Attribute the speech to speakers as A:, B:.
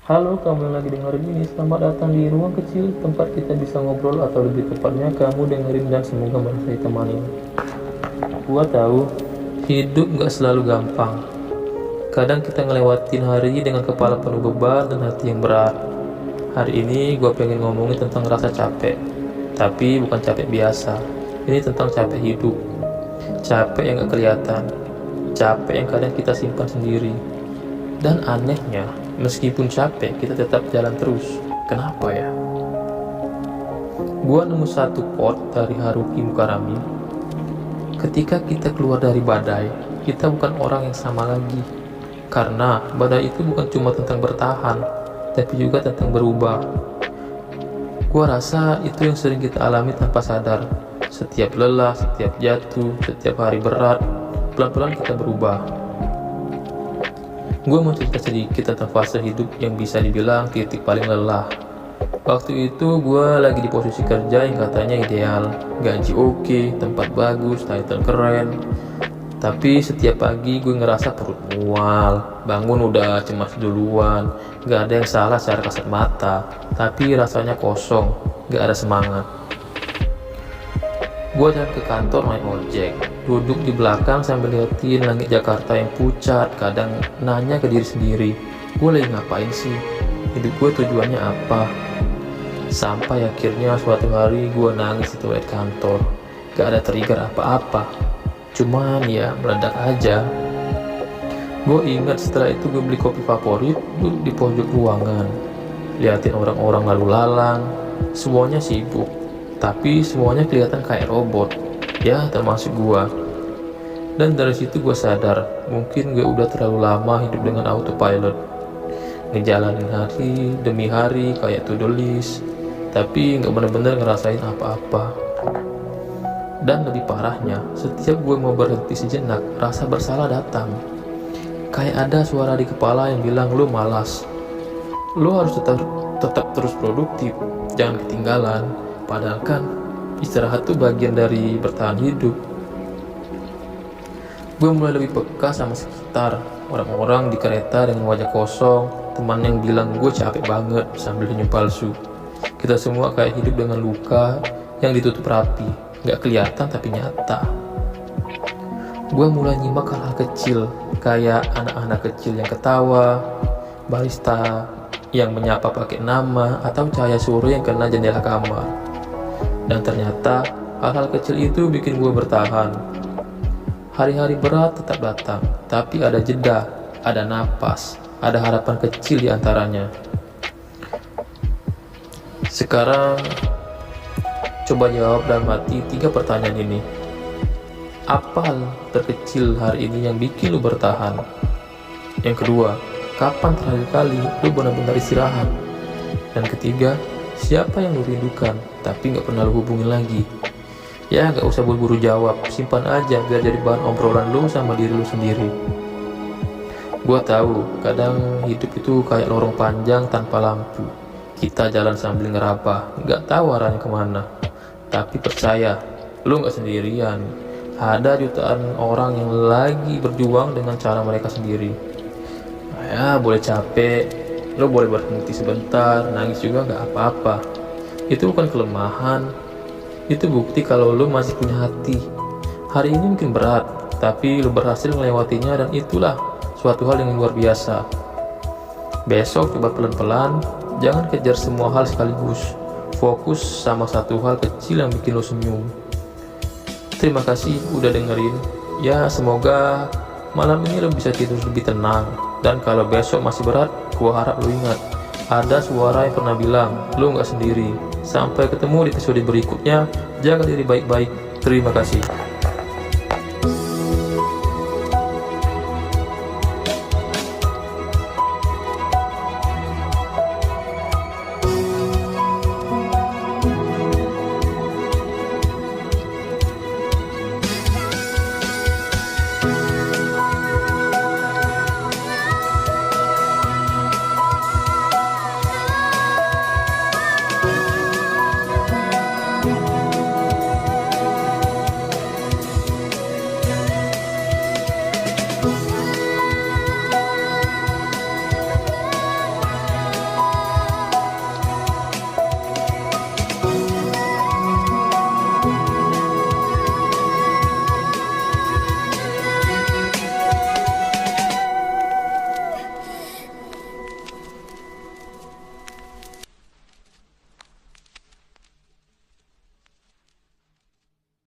A: Halo, kamu yang lagi dengerin ini, selamat datang di ruang kecil tempat kita bisa ngobrol, atau lebih tepatnya kamu dengerin dan semoga merasa ditemani. Gua tahu, hidup gak selalu gampang. Kadang kita ngelewatin hari dengan kepala penuh beban dan hati yang berat. Hari ini gua pengen ngomongin tentang rasa capek. Tapi bukan capek biasa. Ini tentang capek hidup. Capek yang gak kelihatan. Capek yang kadang kita simpan sendiri. Dan anehnya, meskipun capek, kita tetap jalan terus. Kenapa ya? Gua nemu satu quote dari Haruki Murakami. Ketika kita keluar dari badai, kita bukan orang yang sama lagi. Karena badai itu bukan cuma tentang bertahan, tapi juga tentang berubah. Gua rasa itu yang sering kita alami tanpa sadar. Setiap lelah, setiap jatuh, setiap hari berat, pelan-pelan kita berubah. Gue mau cerita sedikit tentang fase hidup yang bisa dibilang titik paling lelah. Waktu itu gue lagi di posisi kerja yang katanya ideal, gaji oke, tempat bagus, title keren. Tapi setiap pagi gue ngerasa perut mual, bangun udah cemas duluan. Gak ada yang salah secara kasat mata, tapi rasanya kosong, gak ada semangat. Gue jalan ke kantor naik ojek, duduk di belakang sambil liatin langit Jakarta yang pucat. Kadang nanya ke diri sendiri, gue lagi ngapain sih? Hidup gue tujuannya apa? Sampai akhirnya suatu hari gue nangis di toilet kantor. Gak ada trigger apa-apa, cuman ya meledak aja. Gue ingat setelah itu gue beli kopi favorit, duduk di pojok ruangan, liatin orang-orang lalu lalang. Semuanya sibuk, tapi semuanya kelihatan kayak robot, ya termasuk gua. Dan dari situ gua sadar, mungkin gue udah terlalu lama hidup dengan autopilot, ngejalanin hari demi hari kayak to-do list, tapi nggak bener-bener ngerasain apa-apa. Dan lebih parahnya, setiap gue mau berhenti sejenak, rasa bersalah datang. Kayak ada suara di kepala yang bilang, lu malas, lu harus tetap terus produktif, jangan ketinggalan. Padahal kan istirahat tuh bagian dari bertahan hidup. Gue mulai lebih peka sama sekitar, orang-orang di kereta dengan wajah kosong, teman yang bilang gue capek banget sambil senyum palsu. Kita semua kayak hidup dengan luka yang ditutup rapi, gak kelihatan tapi nyata. Gue mulai nyimak hal-hal kecil, kayak anak-anak kecil yang ketawa, barista yang menyapa pakai nama, atau cahaya sore yang kena jendela kamar. Dan ternyata hal-hal kecil itu bikin gue bertahan. Hari-hari berat tetap datang, tapi ada jeda, ada napas, ada harapan kecil di antaranya. Sekarang coba jawab dalam hati 3 pertanyaan ini. Apa hal terkecil hari ini yang bikin lu bertahan? Yang kedua, kapan terakhir kali lu benar-benar istirahat? Dan ketiga, siapa yang lu rindukan tapi gak pernah lu hubungin lagi? Ya gak usah buru-buru jawab, simpan aja biar jadi bahan obrolan lu sama diri lu sendiri. Gua tahu kadang hidup itu kayak lorong panjang tanpa lampu. Kita jalan sambil ngeraba, gak tahu arahnya kemana. Tapi percaya, lu gak sendirian. Ada jutaan orang yang lagi berjuang dengan cara mereka sendiri. Ya boleh capek, lo boleh berhenti sebentar, nangis juga gak apa-apa. Itu bukan kelemahan, itu bukti kalau lo masih punya hati. Hari ini mungkin berat, tapi lo berhasil melewatinya, dan itulah suatu hal yang luar biasa. Besok coba pelan-pelan, jangan kejar semua hal sekaligus. Fokus sama satu hal kecil yang bikin lo senyum. Terima kasih udah dengerin. Ya semoga malam ini lo bisa tidur lebih tenang. Dan kalau besok masih berat, gua harap lo ingat, ada suara yang pernah bilang, lo gak sendiri. Sampai ketemu di episode berikutnya. Jaga diri baik-baik. Terima kasih.